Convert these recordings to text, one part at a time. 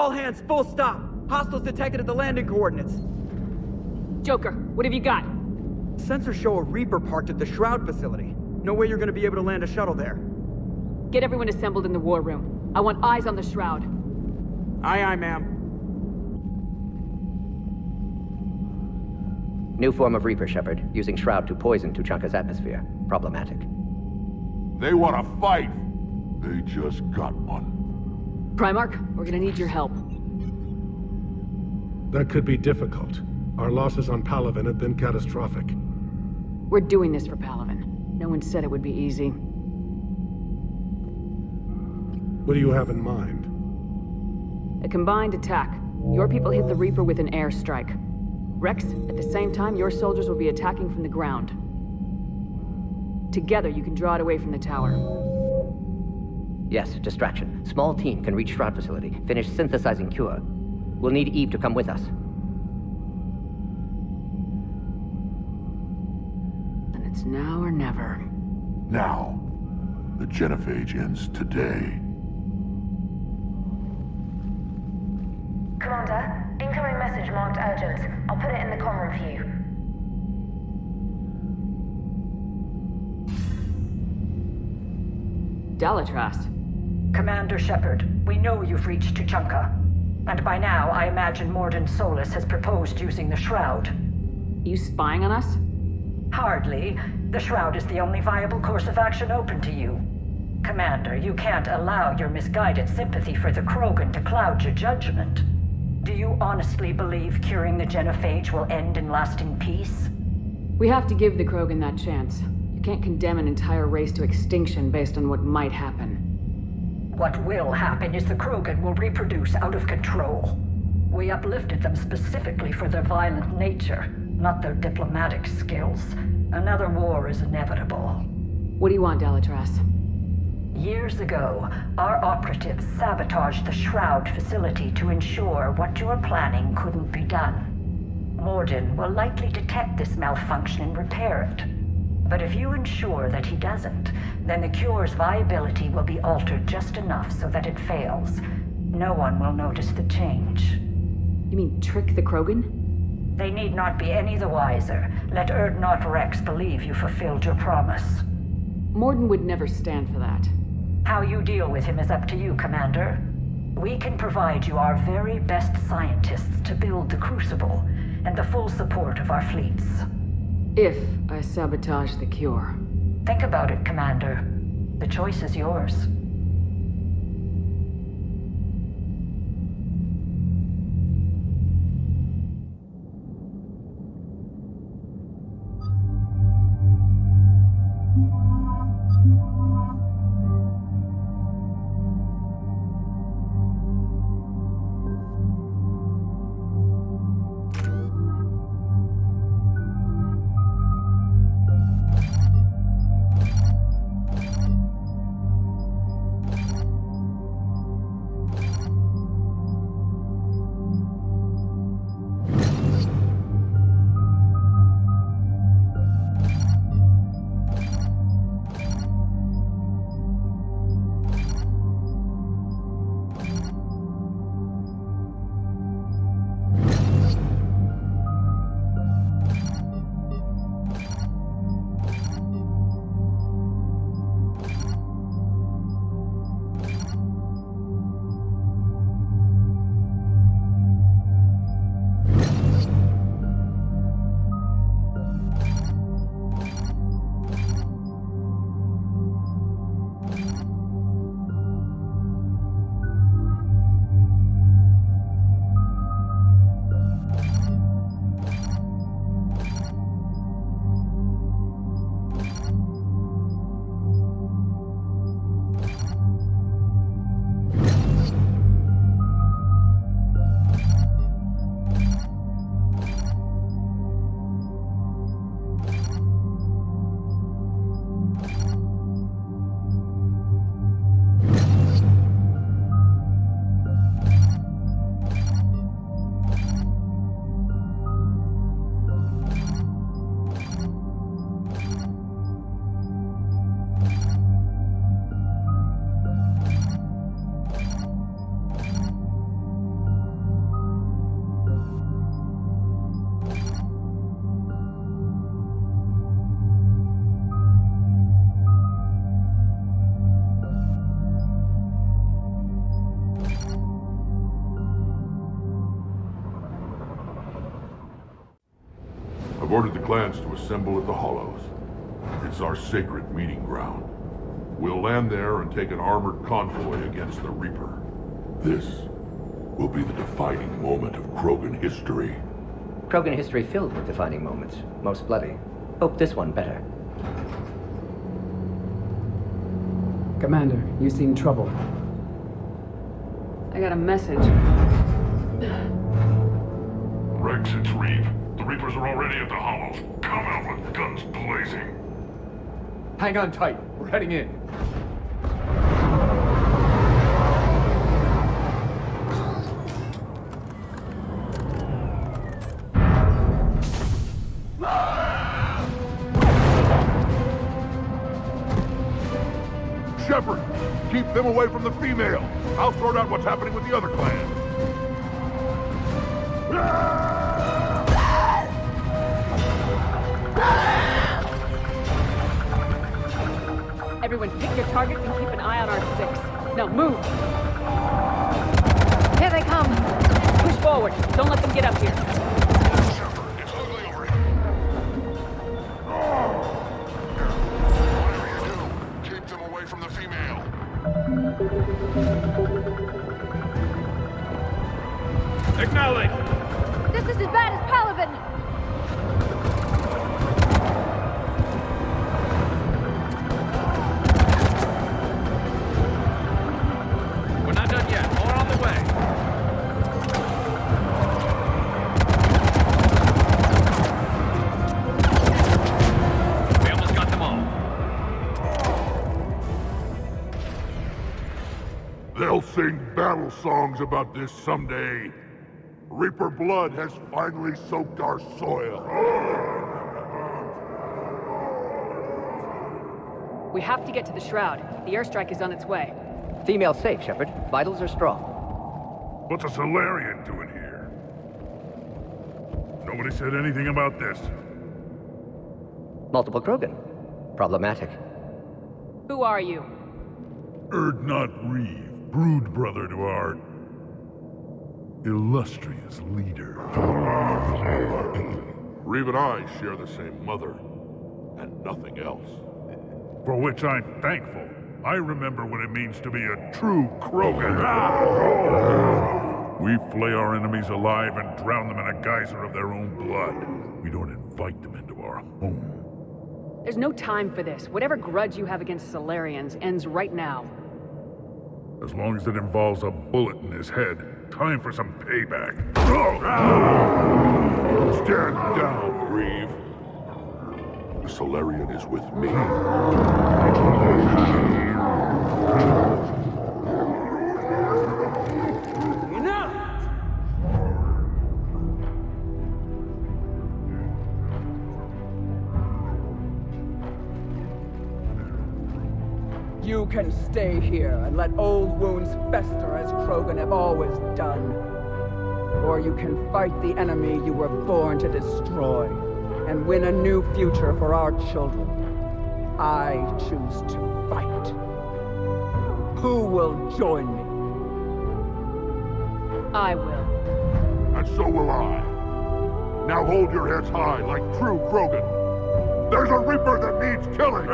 All hands, full stop! Hostiles detected at the landing coordinates. Joker, what have you got? Sensors show a Reaper parked at the Shroud facility. No way you're gonna be able to land a shuttle there. Get everyone assembled in the war room. I want eyes on the Shroud. Aye, aye, ma'am. New form of Reaper, Shepard, using Shroud to poison Tuchanka's atmosphere. Problematic. They want to fight. They just got one. Primarch, we're gonna need your help. That could be difficult. Our losses on Palaven have been catastrophic. We're doing this for Palaven. No one said it would be easy. What do you have in mind? A combined attack. Your people hit the Reaper with an airstrike. Rex, at the same time, your soldiers will be attacking from the ground. Together, you can draw it away from the tower. Yes, distraction. Small team can reach Shroud facility. Finish synthesizing cure. We'll need Eve to come with us. Then it's now or never. Now, the genophage ends today. Commander, incoming message marked urgent. I'll put it in the comm room for you. Dalatrast. Commander Shepard, we know you've reached Tuchanka. And by now, I imagine Morden Solus has proposed using the Shroud. You spying on us? Hardly. The Shroud is the only viable course of action open to you. Commander, you can't allow your misguided sympathy for the Krogan to cloud your judgment. Do you honestly believe curing the genophage will end in lasting peace? We have to give the Krogan that chance. You can't condemn an entire race to extinction based on what might happen. What will happen is the Krogan will reproduce out of control. We uplifted them specifically for their violent nature, not their diplomatic skills. Another war is inevitable. What do you want, Dalatrast? Years ago, our operatives sabotaged the Shroud facility to ensure what you were planning couldn't be done. Morden will likely detect this malfunction and repair it. But if you ensure that he doesn't, then the cure's viability will be altered just enough so that it fails. No one will notice the change. You mean trick the Krogan? They need not be any the wiser. Let Urdnot Rex believe you fulfilled your promise. Morden would never stand for that. How you deal with him is up to you, Commander. We can provide you our very best scientists to build the Crucible, and the full support of our fleets. If I sabotage the cure. Think about it, Commander. The choice is yours. ordered the clans to assemble at the Hollows. It's our sacred meeting ground. We'll land there and take an armored convoy against the Reaper. This will be the defining moment of Krogan history. Krogan history filled with defining moments, most bloody. Hope this one better. Commander, you seem troubled. I got a message. Rex, it's Reeve. The Reapers are already at the Hollows. Come out with guns blazing. Hang on tight. We're heading in. Shepard, keep them away from the female. I'll sort out what's happening with the other clans. Everyone pick your targets and keep an eye on our 6. Now move! Here they come! Push forward. Don't let them get up here. Shepard, it's ugly over here. Whatever you do, keep them away from the female. Acknowledge! This is as bad as Palaven! We're not done yet. More on the way. We almost got them all. They'll sing battle songs about this someday. Reaper blood has finally soaked our soil. We have to get to the Shroud. The airstrike is on its way. Female safe, Shepard. Vitals are strong. What's a Solarian doing here? Nobody said anything about this. Multiple Krogan. Problematic. Who are you? Erdnot Reeve, brood brother to our illustrious leader. Reeve and I share the same mother, and nothing else. For which I'm thankful. I remember what it means to be a true Krogan. We flay our enemies alive and drown them in a geyser of their own blood. We don't invite them into our home. There's no time for this. Whatever grudge you have against Solarians ends right now. As long as it involves a bullet in his head, time for some payback. Stand down, Reeve. The Solarian is with me. Enough! You can stay here and let old wounds fester as Krogan have always done. Or you can fight the enemy you were born to destroy and win a new future for our children. I choose to fight. Who will join me? I will. And so will I. Now hold your heads high like true Krogan. There's a Reaper that needs killing!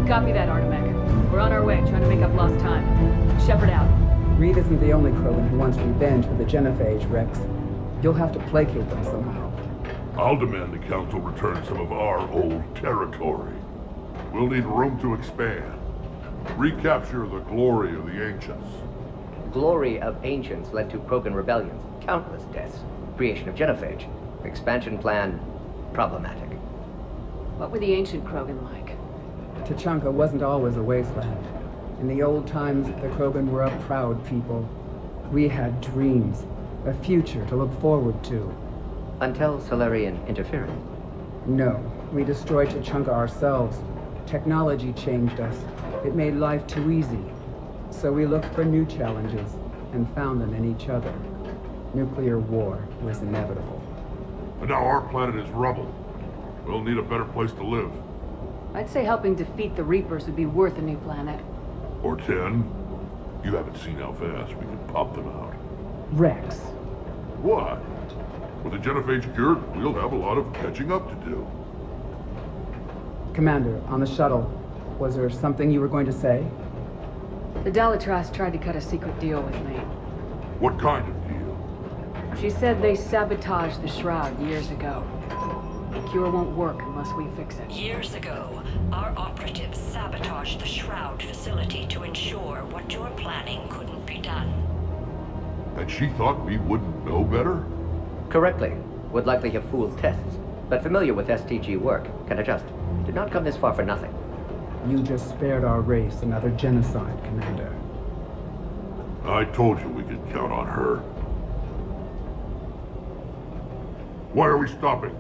Copy that, Artemec. We're on our way, trying to make up lost time. Shepard out. Reed isn't the only Krogan who wants revenge for the genophage, Rex. You'll have to placate them somehow. I'll demand the Council return some of our old territory. We'll need room to expand. Recapture the glory of the Ancients. Glory of Ancients led to Krogan rebellions, countless deaths, creation of genophage. Expansion plan, problematic. What were the ancient Krogan like? Tuchanka wasn't always a wasteland. In the old times, the Krogan were a proud people. We had dreams, a future to look forward to. Until Solarian interference. No, we destroyed Tuchanka ourselves. Technology changed us. It made life too easy. So we looked for new challenges, and found them in each other. Nuclear war was inevitable. And now our planet is rubble. We'll need a better place to live. I'd say helping defeat the Reapers would be worth a new planet. Or 10. You haven't seen how fast we can pop them out. Rex. What? With the genophage cured, we'll have a lot of catching up to do. Commander, on the shuttle, was there something you were going to say? The Dalitras tried to cut a secret deal with me. What kind of deal? She said they sabotaged the Shroud years ago. The cure won't work unless we fix it. Years ago, our operatives sabotaged the Shroud facility to ensure what you were planning couldn't be done. And she thought we wouldn't know better? Correctly. Would likely have fooled tests, but familiar with STG work, can adjust. Did not come this far for nothing. You just spared our race another genocide, Commander. I told you we could count on her. Why are we stopping?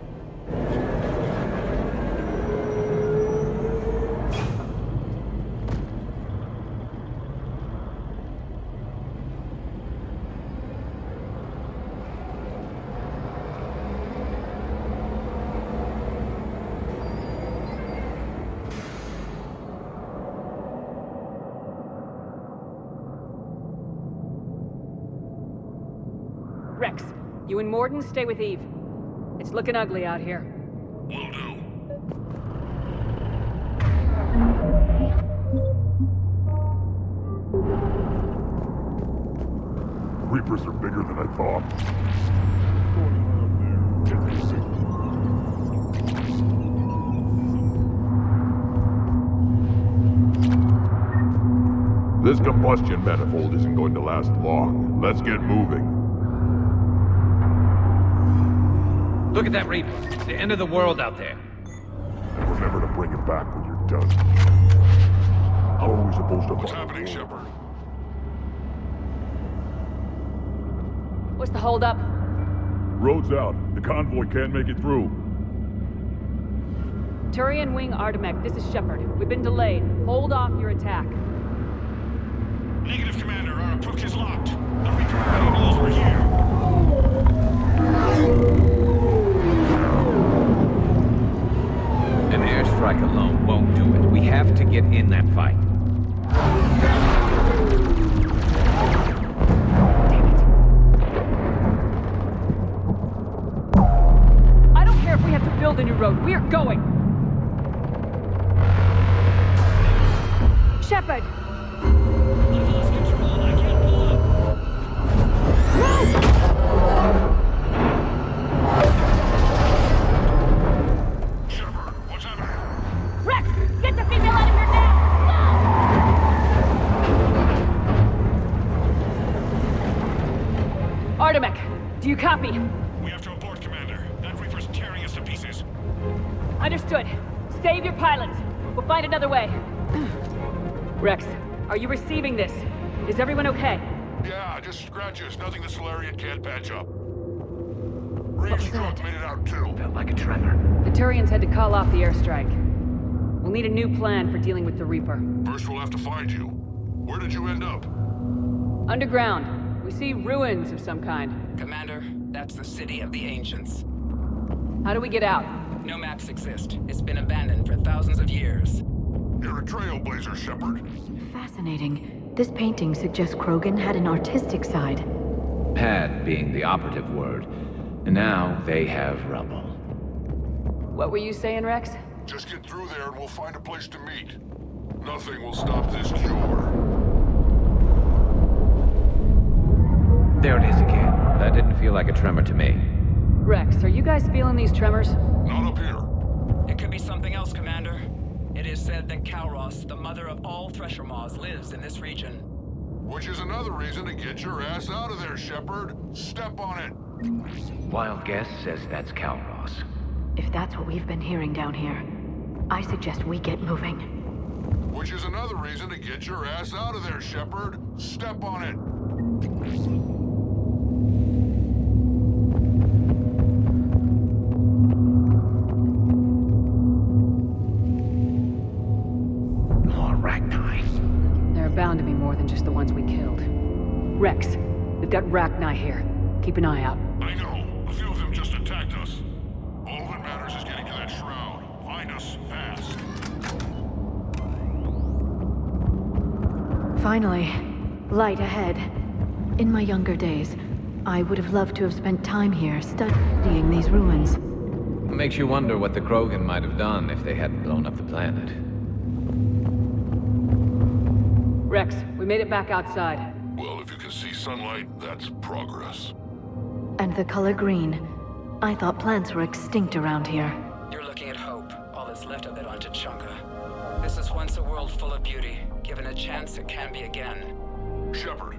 Rex, you and Morden stay with Eve. It's looking ugly out here. Will do. Reapers are bigger than I thought. This combustion manifold isn't going to last long. Let's get moving. Look at that Reaper. It's the end of the world out there. And remember to bring it back when you're done. How are we supposed to... What's happening, Shepard? What's the holdup? Road's out. The convoy can't make it through. Turian Wing Artemek, this is Shepard. We've been delayed. Hold off your attack. Negative, Commander. Our approach is locked. The Reaper are ready to over here. An airstrike alone won't do it. We have to get in that fight. I don't care if we have to build a new road. We're going! Shepard! I've lost control. I can't pull up. Shepard, what's happening? Rex, get the female out of here now! Go! Artemek, do you copy? We have to abort, Commander. That Reaper's tearing us to pieces. Understood. Save your pilots. We'll find another way. Rex, are you receiving this? Is everyone okay? Yeah, just scratches. Nothing the Solarian can't patch up. Reeves truck made it out too. Felt like a tremor. The Turians had to call off the airstrike. We'll need a new plan for dealing with the Reaper. First we'll have to find you. Where did you end up? Underground. We see ruins of some kind. Commander, that's the city of the ancients. How do we get out? No maps exist. It's been abandoned for thousands of years. You're a trailblazer, Shepard. Fascinating. This painting suggests Krogan had an artistic side. Had being the operative word. And now they have rubble. What were you saying, Rex? Just get through there and we'll find a place to meet. Nothing will stop this cure. There it is again. That didn't feel like a tremor to me. Rex, are you guys feeling these tremors? Not up here. It could be something else, Commander. It is said that Kalros, the mother of all Thresher Maws, lives in this region. Which is another reason to get your ass out of there, Shepard. Step on it. Wild guess says that's Kalros. If that's what we've been hearing down here, I suggest we get moving. Which is another reason to get your ass out of there, Shepard. Step on it. bound to be more than just the ones we killed. Rex, we've got Rachni here. Keep an eye out. I know. A few of them just attacked us. All that matters is getting to that shroud. Find us fast. Finally. Light ahead. In my younger days, I would have loved to have spent time here studying these ruins. Makes you wonder what the Krogan might have done if they hadn't blown up the planet. Rex, we made it back outside. Well, if you can see sunlight, that's progress. And the color green. I thought plants were extinct around here. You're looking at hope, all that's left of it on Tuchanka. This is once a world full of beauty. Given a chance, it can be again. Shepard,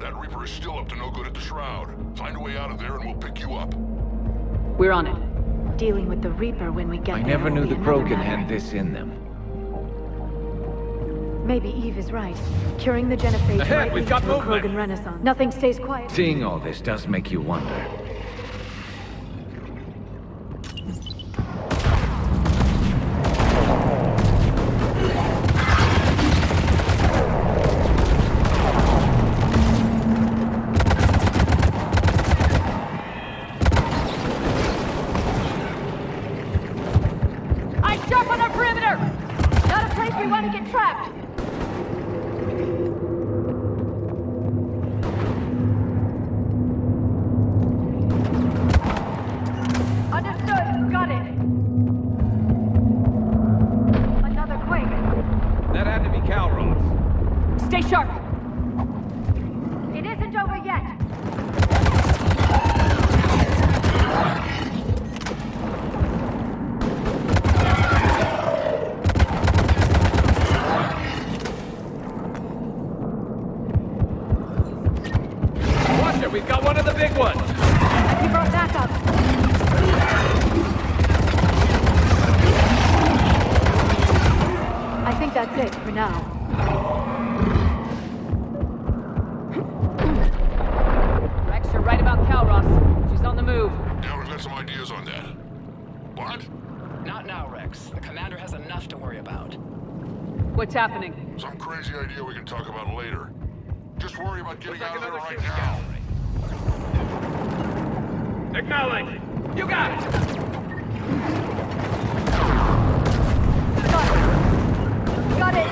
that Reaper is still up to no good at the Shroud. Find a way out of there and we'll pick you up. We're on it. Dealing with the Reaper when we get I there never will knew be the another Krogan matter. had this in them. Maybe Eve is right. Curing the genophage Ahead, might we've lead got to a movement. Krogan renaissance. Nothing stays quiet. Seeing all this does make you wonder. Eyes sharp on our perimeter! Not a place we want to get trapped! Understood. Got it. Another quake. That had to be Calros. Stay sharp! It isn't over yet. Watch it, we've got one of the big ones. We brought backup. I think that's it for now. Rex, you're right about Calros. She's on the move. Yeah, we've got some ideas on that. What? Not now, Rex. The commander has enough to worry about. What's happening? Some crazy idea we can talk about later. Just worry about getting out of there right now. Acknowledge. You got it. Got it.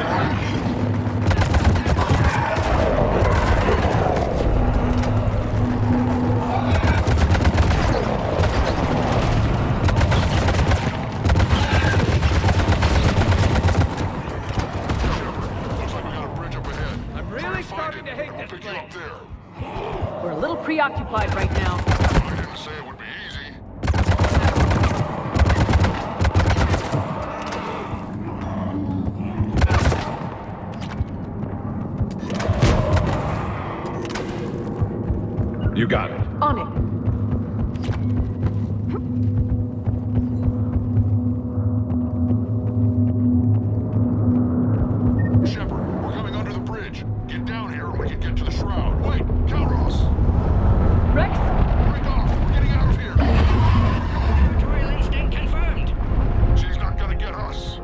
Looks like we got a bridge up ahead. I'm Try really to find starting it. to hate I'll this pick you place. up there. We're a little preoccupied right now. I didn't say it would be easy. You got it. On it. Shepard, we're coming under the bridge. Get down here and we can get to the shroud. Wait, Calros! Rex? Break off! We're getting out of here! Territorial instinct confirmed. She's not gonna get us.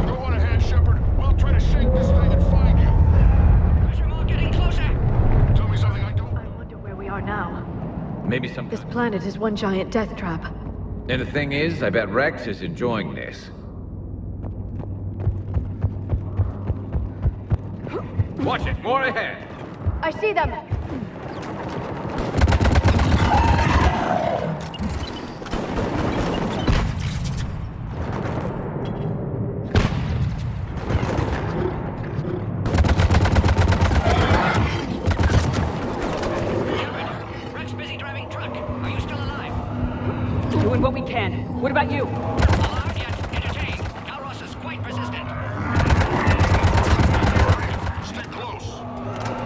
Go on ahead, Shepard. We'll try to shake this thing and find you. Pressure mall getting closer. Tell me something I don't. I wonder where we are now. Maybe some. This planet is one giant death trap. And the thing is, I bet Rex is enjoying this. Watch it, more ahead. I see them. Rex busy driving truck. Are you still alive? Doing what we can. What about you? Alarmed yet? Entertained. Calros is quite persistent. Stay close.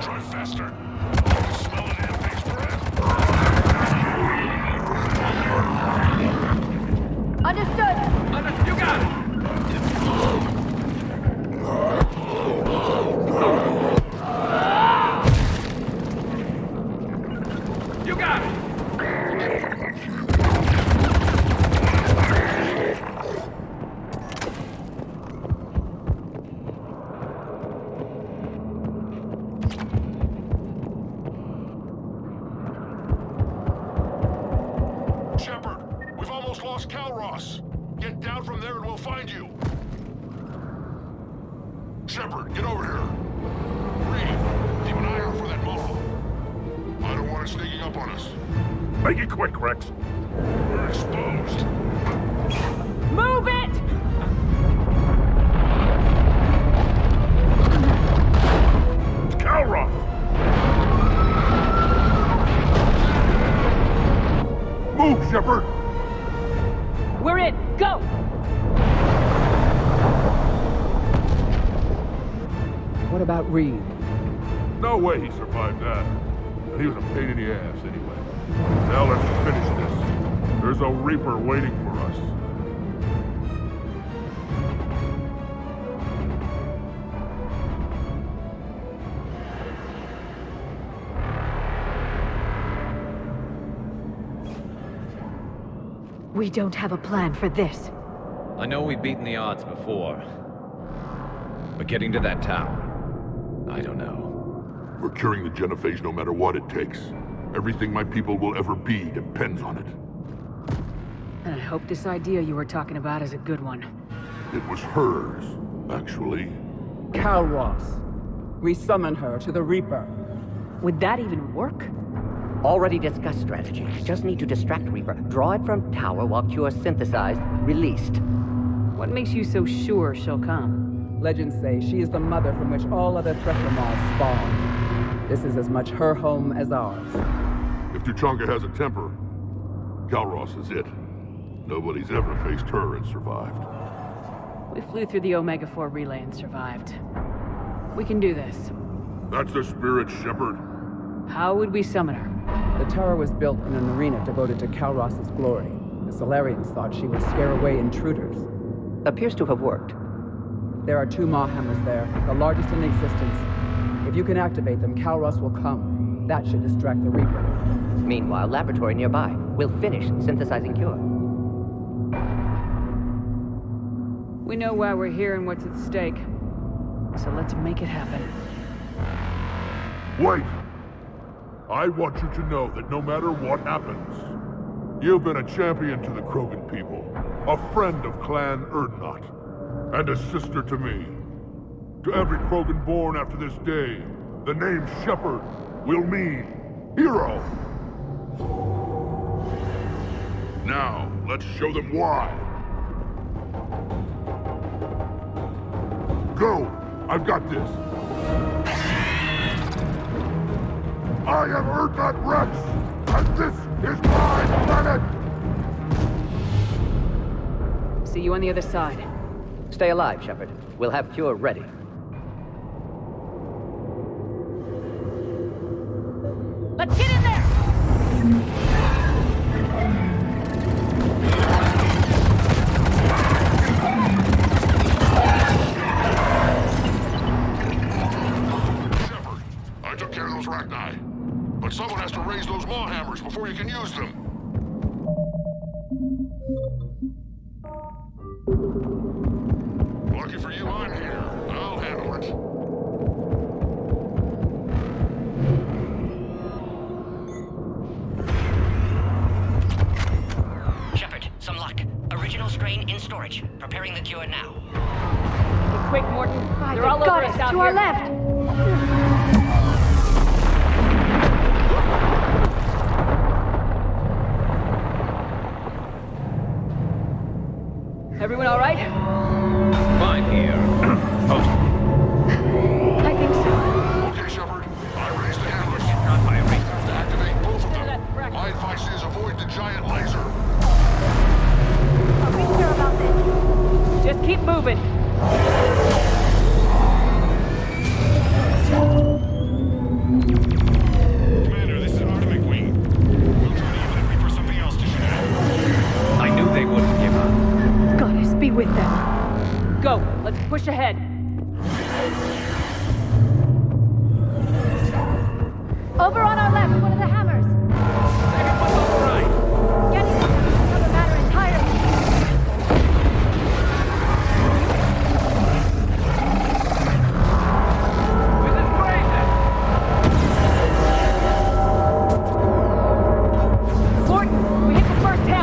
Drive faster. I can smell the damn thing's breath. Understood. You got it. You got it. Shepard, we've almost lost Calross. Get down from there and we'll find you. Shepard, get over here. Reed, keep an eye out for that mole. I don't want it sneaking up on us. Make it quick, Rex. We're exposed. Move it! It's Calross! Move, Shepard! We're in! Go! What about Reed? No way he survived that. And he was a pain in the ass anyway. Now let's finish this. There's a Reaper waiting for us. We don't have a plan for this. I know we've beaten the odds before. But getting to that tower, I don't know. We're curing the genophage no matter what it takes. Everything my people will ever be depends on it. And I hope this idea you were talking about is a good one. It was hers, actually. Calross. We summon her to the Reaper. Would that even work? Already discussed strategy. Just need to distract Reaper. Draw it from tower while Cure synthesized, released. What makes you so sure she'll come? Legends say she is the mother from which all other Thresher moths spawn. This is as much her home as ours. If Tuchanka has a temper, Calross is it. Nobody's ever faced her and survived. We flew through the Omega-4 relay and survived. We can do this. That's the spirit, Shepard. How would we summon her? The tower was built in an arena devoted to Calross's glory. The Solarians thought she would scare away intruders. Appears to have worked. There are 2 Maw hammers there, the largest in existence. If you can activate them, Calross will come. That should distract the Reaper. Meanwhile, laboratory nearby. We'll finish synthesizing Cure. We know why we're here and what's at stake. So let's make it happen. Wait! I want you to know that no matter what happens, you've been a champion to the Krogan people, a friend of Clan Erdnot, and a sister to me. To every Krogan born after this day, the name Shepard will mean hero. Now, let's show them why. Go! I've got this. I am Erdnot Rex, and this is my planet! See you on the other side. Stay alive, Shepard. We'll have Cure ready. Let's get in there! Shepard, I took care of those Rachni. But someone has to raise those Maw hammers before you can use them. Lucky for you, I'm here. I'll handle it. Shepard, some luck. Original strain in storage. Preparing the cure now. Be quick, Morton. They're all got over us us, out to here. our left! Everyone all right? Fine here. Post. I think so. Okay, Shepard. I raised the hammers. Not by a rate. Have to activate both of them. My advice is avoid the giant laser. Are we sure about this? Just keep moving. Commander, this is Artemic Wing. We'll try to even it for something else to shoot at. I knew they wouldn't give up. Goddess, be with them. Go. Let's push ahead. Over on our left, one of the hammers. Everyone's all right. Getting another matter entirely. This is crazy. Morton, we hit the first hammer.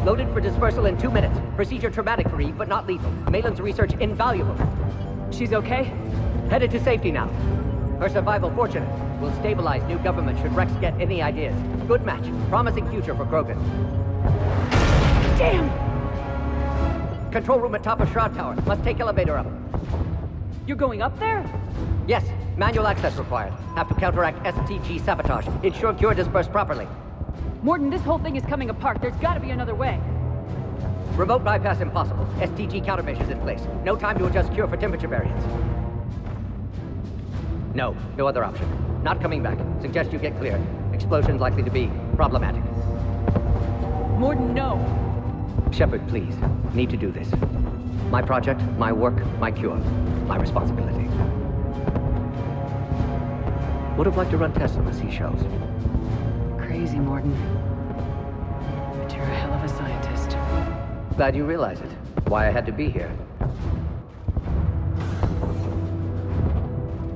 Loaded for dispersal in 2 minutes. Procedure traumatic for Eve, but not lethal. Maitland's research invaluable. She's okay? Headed to safety now. Her survival fortunate. Will stabilize new government should Rex get any ideas. Good match. Promising future for Krogan. Damn! Control room at top of Shroud Tower. Must take elevator up. You're going up there? Yes. Manual access required. Have to counteract STG sabotage. Ensure cure dispersed properly. Morton, this whole thing is coming apart. There's gotta be another way. Remote bypass impossible. STG countermeasures in place. No time to adjust cure for temperature variance. No other option. Not coming back. Suggest you get clear. Explosion's likely to be problematic. Morton, no. Shepard, please. Need to do this. My project, my work, my cure. My responsibility. Would have liked to run tests on the seashells. Crazy, Morton. But you're a hell of a scientist. Glad you realize it. Why I had to be here.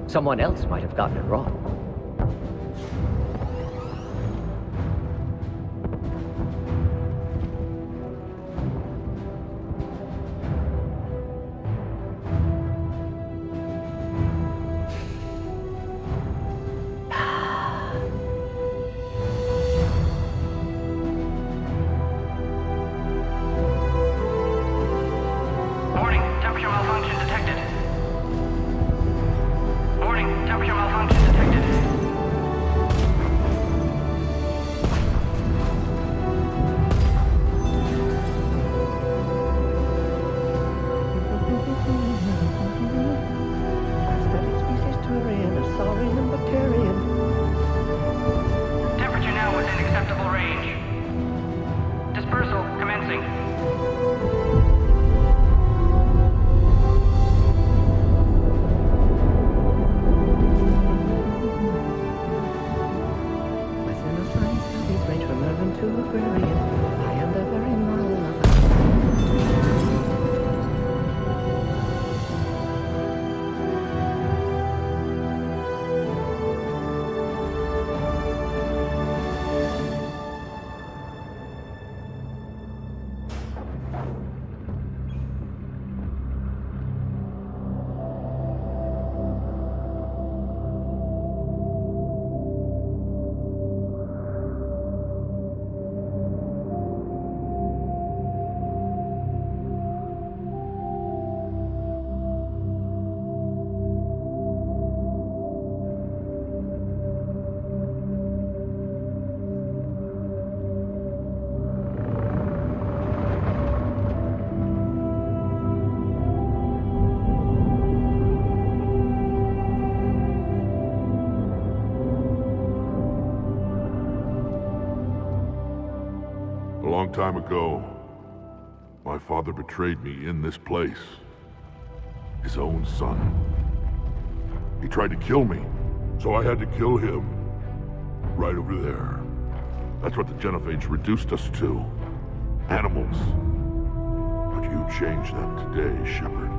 Someone else might have gotten it wrong. A long time ago, my father betrayed me in this place. His own son. He tried to kill me, so I had to kill him. Right over there. That's what the genophage reduced us to. Animals. But you changed them today, Shepard.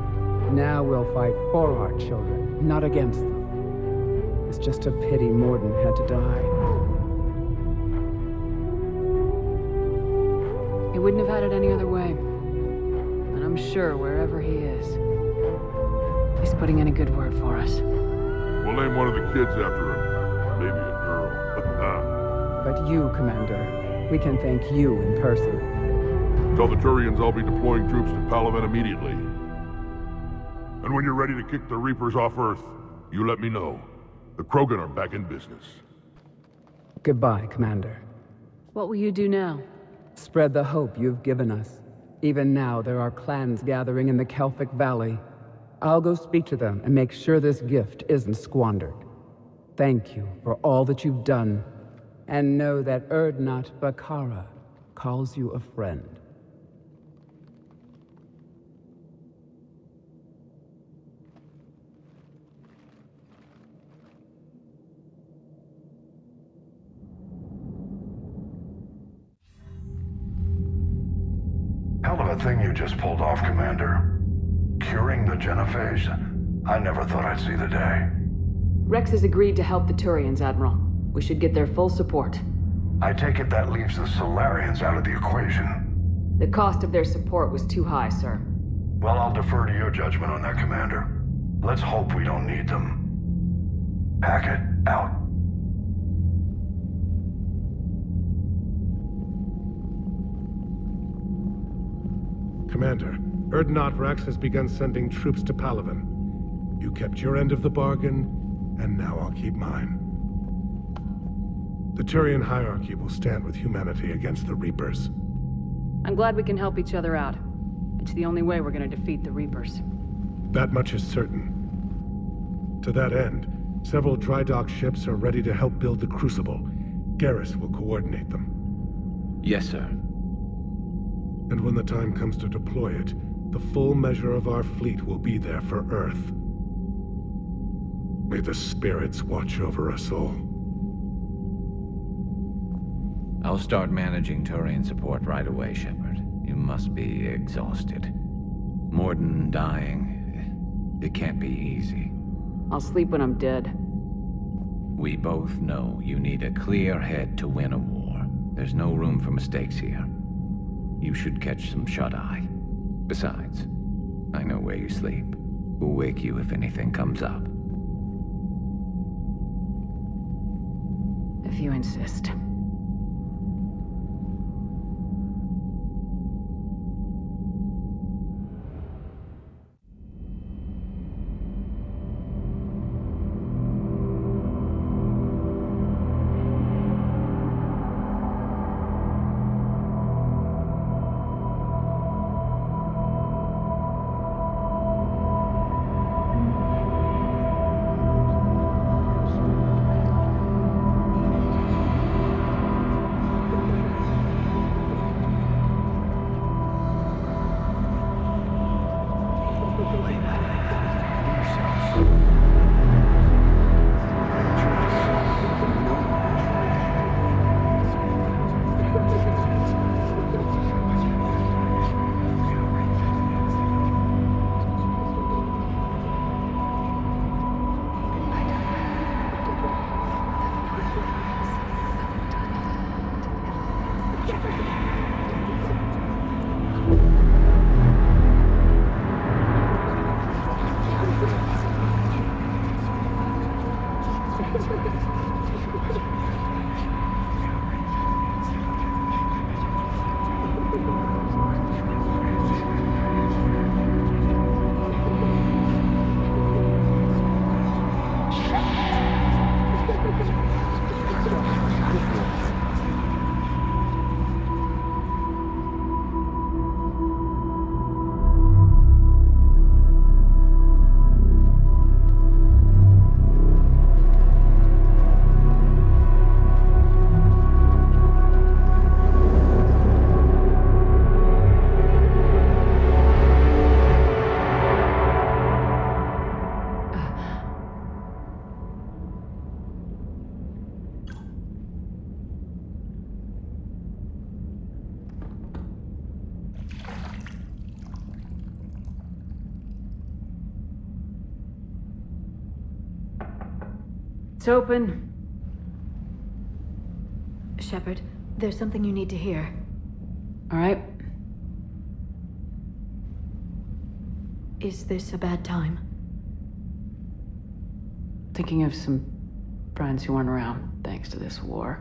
Now we'll fight for our children, not against them. It's just a pity Morden had to die. He wouldn't have had it any other way. And I'm sure wherever he is, he's putting in a good word for us. We'll name one of the kids after him. Maybe a girl. But you, Commander, we can thank you in person. Tell the Turians I'll be deploying troops to Palaven immediately. And when you're ready to kick the Reapers off Earth, you let me know. The Krogan are back in business. Goodbye, Commander. What will you do now? Spread the hope you've given us. Even now, there are clans gathering in the Kelphic Valley. I'll go speak to them and make sure this gift isn't squandered. Thank you for all that you've done, and know that Erdnot Bakara calls you a friend. Hell of a thing you just pulled off, Commander. Curing the genophage? I never thought I'd see the day. Rex has agreed to help the Turians, Admiral. We should get their full support. I take it that leaves the Solarians out of the equation. The cost of their support was too high, sir. Well, I'll defer to your judgment on that, Commander. Let's hope we don't need them. Hackett, out. Commander, Erdnot Rex has begun sending troops to Palaven. You kept your end of the bargain, and now I'll keep mine. The Turian hierarchy will stand with humanity against the Reapers. I'm glad we can help each other out. It's the only way we're gonna defeat the Reapers. That much is certain. To that end, several dry dock ships are ready to help build the Crucible. Garrus will coordinate them. Yes, sir. And when the time comes to deploy it, the full measure of our fleet will be there for Earth. May the spirits watch over us all. I'll start managing Turian support right away, Shepard. You must be exhausted. Morden dying. It can't be easy. I'll sleep when I'm dead. We both know you need a clear head to win a war. There's no room for mistakes here. You should catch some shut-eye. Besides, I know where you sleep. We'll wake you if anything comes up. If you insist. It's open. Shepard, there's something you need to hear. All right. Is this a bad time? Thinking of some friends who aren't around, thanks to this war.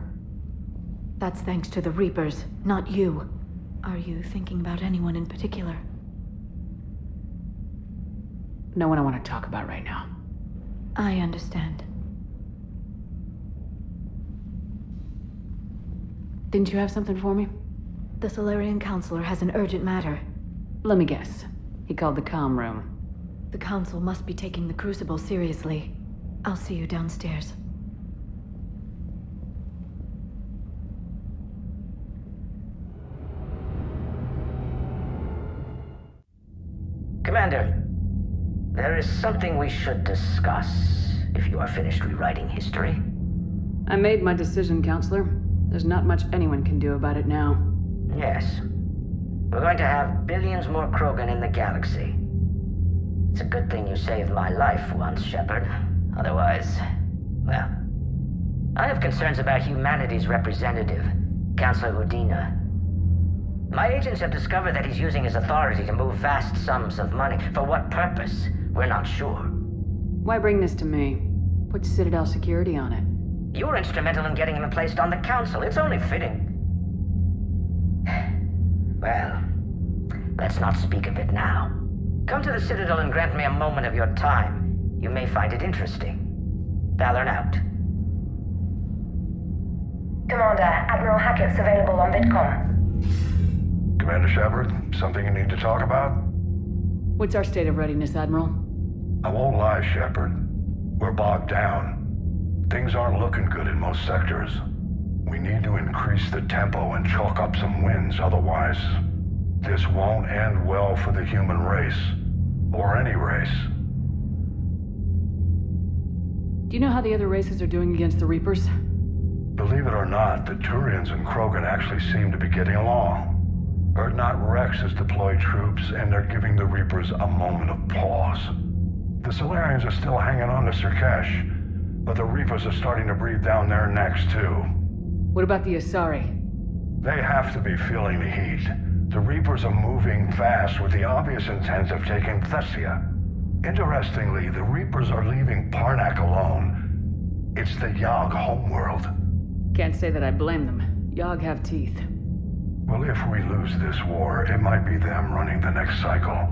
That's thanks to the Reapers, not you. Are you thinking about anyone in particular? No one I want to talk about right now. I understand. Didn't you have something for me? The Solarian Counselor has an urgent matter. Let me guess. He called the comm room. The Council must be taking the Crucible seriously. I'll see you downstairs. Commander, there is something we should discuss, if you are finished rewriting history. I made my decision, Counselor. There's not much anyone can do about it now. Yes. We're going to have billions more Krogan in the galaxy. It's a good thing you saved my life once, Shepard. Otherwise, well... I have concerns about humanity's representative, Councilor Udina. My agents have discovered that he's using his authority to move vast sums of money. For what purpose? We're not sure. Why bring this to me? Put Citadel security on it. You were instrumental in getting him placed on the council. It's only fitting. Well, let's not speak of it now. Come to the Citadel and grant me a moment of your time. You may find it interesting. Valorn out. Commander, Admiral Hackett's available on VidCom. Commander Shepard, something you need to talk about? What's our state of readiness, Admiral? I won't lie, Shepard. We're bogged down. Things aren't looking good in most sectors. We need to increase the tempo and chalk up some wins, otherwise this won't end well for the human race. Or any race. Do you know how the other races are doing against the Reapers? Believe it or not, the Turians and Krogan actually seem to be getting along. Urdnot Rex has deployed troops, and they're giving the Reapers a moment of pause. The Solarians are still hanging on to Sirkesh, but the Reapers are starting to breathe down their necks, too. What about the Asari? They have to be feeling the heat. The Reapers are moving fast with the obvious intent of taking Thessia. Interestingly, the Reapers are leaving Parnak alone. It's the Yogg homeworld. Can't say that I blame them. Yogg have teeth. Well, if we lose this war, it might be them running the next cycle.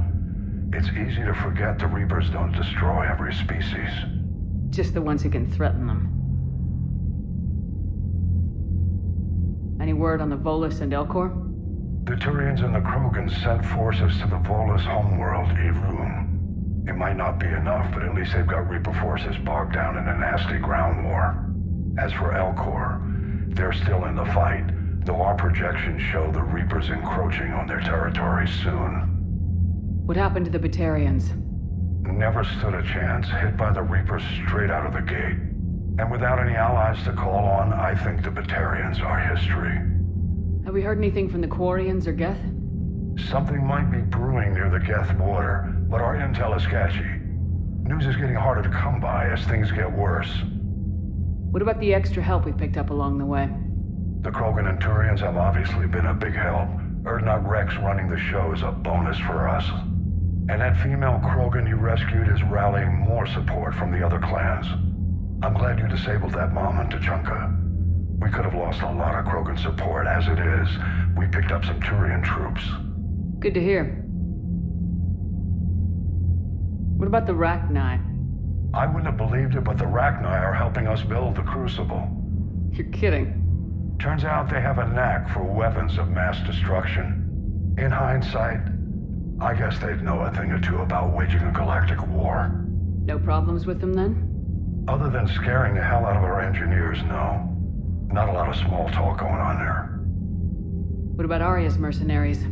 It's easy to forget the Reapers don't destroy every species. Just the ones who can threaten them. Any word on the Volus and Elcor? The Turians and the Krogan sent forces to the Volus homeworld, Irun. It might not be enough, but at least they've got Reaper forces bogged down in a nasty ground war. As for Elcor, they're still in the fight, though our projections show the Reapers encroaching on their territory soon. What happened to the Batarians? Never stood a chance, hit by the Reapers straight out of the gate. And without any allies to call on, I think the Batarians are history. Have we heard anything from the Quarians or Geth? Something might be brewing near the Geth border, but our intel is sketchy. News is getting harder to come by as things get worse. What about the extra help we picked up along the way? The Krogan and Turians have obviously been a big help. Urdnot Rex running the show is a bonus for us. And that female Krogan you rescued is rallying more support from the other clans. I'm glad you disabled that mom in Tuchanka. We could have lost a lot of Krogan support. As it is, we picked up some Turian troops. Good to hear. What about the Rachni? I wouldn't have believed it, but the Rachni are helping us build the Crucible. You're kidding. Turns out they have a knack for weapons of mass destruction. In hindsight, I guess they'd know a thing or two about waging a galactic war. No problems with them then? Other than scaring the hell out of our engineers, no. Not a lot of small talk going on there. What about Arya's mercenaries?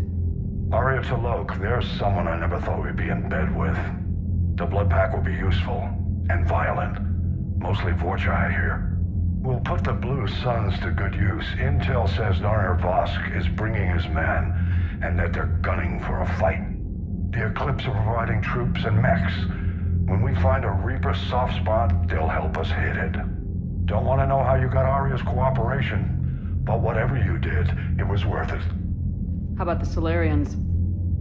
Arya T'Loak, there's someone I never thought we'd be in bed with. The Blood Pack will be useful, and violent. Mostly Vorcha, I hear. We'll put the Blue Suns to good use. Intel says Narner Vosk is bringing his men, and that they're gunning for a fight. The Eclipse are providing troops and mechs. When we find a Reaper soft spot, they'll help us hit it. Don't want to know how you got Arya's cooperation, but whatever you did, it was worth it. How about the Solarians?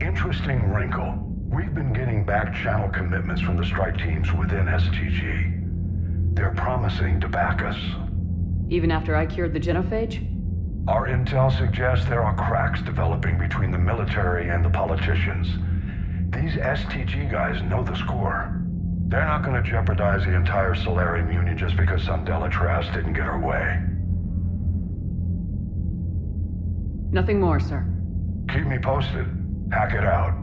Interesting wrinkle. We've been getting back-channel commitments from the strike teams within STG. They're promising to back us. Even after I cured the genophage? Our intel suggests there are cracks developing between the military and the politicians. These STG guys know the score. They're not going to jeopardize the entire Solarian Union just because some Delatras didn't get her way. Nothing more, sir. Keep me posted. Hack it out.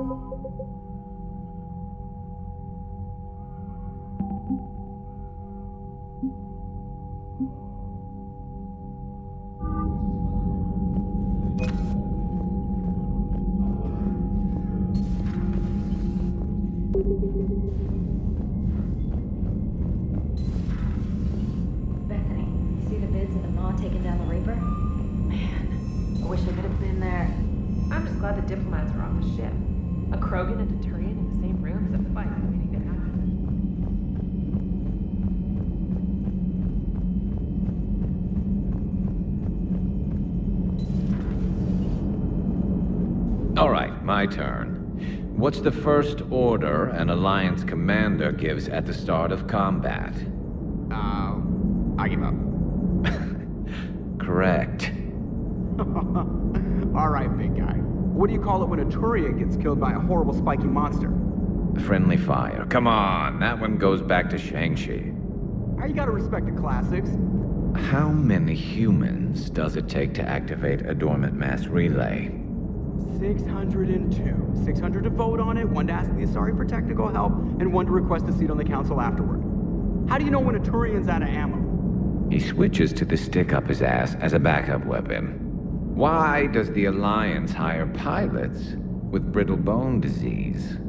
Bethany, you see the vids of the Maw taking down the Reaper? Man, I wish I could have been there. I'm just glad the diplomats are off the ship. A Krogan and a Turian in the same room is a fight waiting to happen. All right, my turn. What's the first order an Alliance commander gives at the start of combat? I give up. Correct. All right, big guy. What do you call it when a Turian gets killed by a horrible spiky monster? Friendly fire. Come on, that one goes back to Shang-Chi. You gotta respect the classics. How many humans does it take to activate a dormant mass relay? 602. 600 to vote on it, 1 to ask the Asari for technical help, and 1 to request a seat on the council afterward. How do you know when a Turian's out of ammo? He switches to the stick up his ass as a backup weapon. Why does the Alliance hire pilots with brittle bone disease?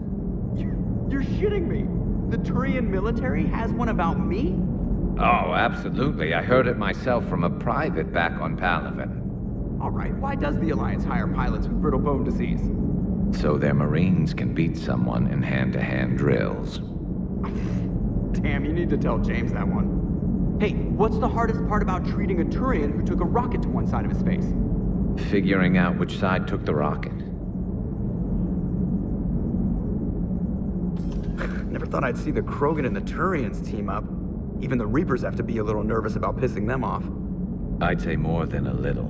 You're shitting me. The Turian military has one about me? Oh, absolutely. I heard it myself from a private back on Palaven. All right, why does the Alliance hire pilots with brittle bone disease? So their Marines can beat someone in hand-to-hand drills. Damn, you need to tell James that one. Hey, what's the hardest part about treating a Turian who took a rocket to one side of his face? Figuring out which side took the rocket. Never thought I'd see the Krogan and the Turians team up. Even the Reapers have to be a little nervous about pissing them off. I'd say more than a little.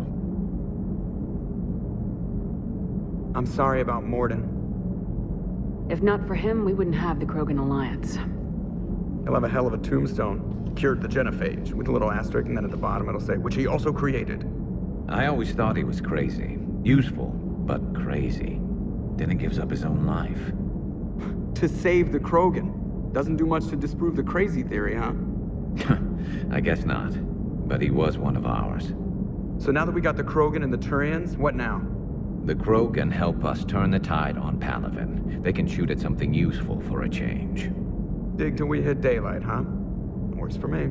I'm sorry about Morden. If not for him, we wouldn't have the Krogan Alliance. He'll have a hell of a tombstone. Cured the genophage, with a little asterisk, and then at the bottom it'll say, which he also created. I always thought he was crazy. Useful, but crazy. Then he gives up his own life. To save the Krogan. Doesn't do much to disprove the crazy theory, huh? I guess not. But he was one of ours. So now that we got the Krogan and the Turians, what now? The Krogan help us turn the tide on Palaven. They can shoot at something useful for a change. Dig till we hit daylight, huh? Works for me.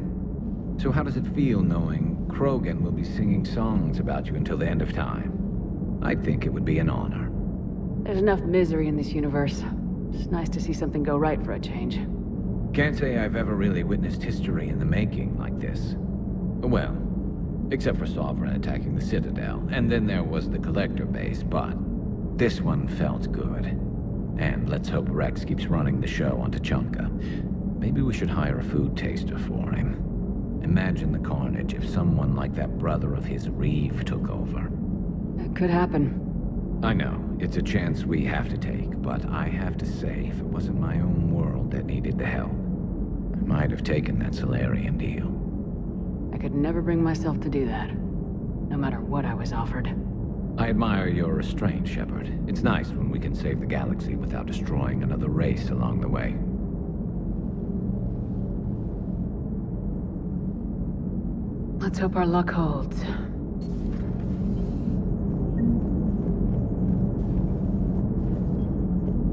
So how does it feel knowing Krogan will be singing songs about you until the end of time? I think it would be an honor. There's enough misery in this universe. It's nice to see something go right for a change. Can't say I've ever really witnessed history in the making like this. Well, except for Sovereign attacking the Citadel, and then there was the Collector base, but this one felt good. And let's hope Rex keeps running the show on Tuchanka. Maybe we should hire a food taster for him. Imagine the carnage if someone like that brother of his, Reeve, took over. That could happen. I know, it's a chance we have to take, but I have to say, if it wasn't my own world that needed the help, I might have taken that Solarian deal. I could never bring myself to do that, no matter what I was offered. I admire your restraint, Shepard. It's nice when we can save the galaxy without destroying another race along the way. Let's hope our luck holds.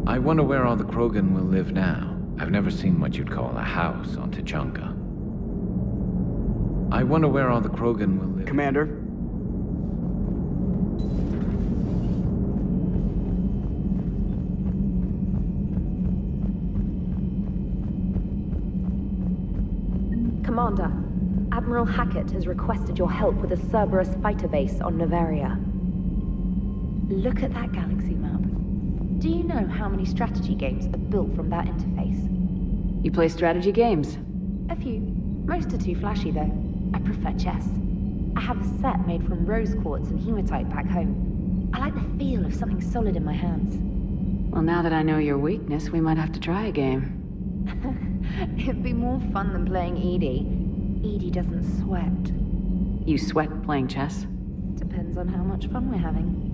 I wonder where all the Krogan will live now. I've never seen what you'd call a house on Tuchanka. I wonder where all the Krogan will live. Commander? Commander, Admiral Hackett has requested your help with a Cerberus fighter base on Novaria. Look at that galaxy map. Do you know how many strategy games are built from that interface? You play strategy games? A few. Most are too flashy, though. I prefer chess. I have a set made from rose quartz and hematite back home. I like the feel of something solid in my hands. Well, now that I know your weakness, we might have to try a game. It'd be more fun than playing Edie. Edie doesn't sweat. You sweat playing chess? Depends on how much fun we're having.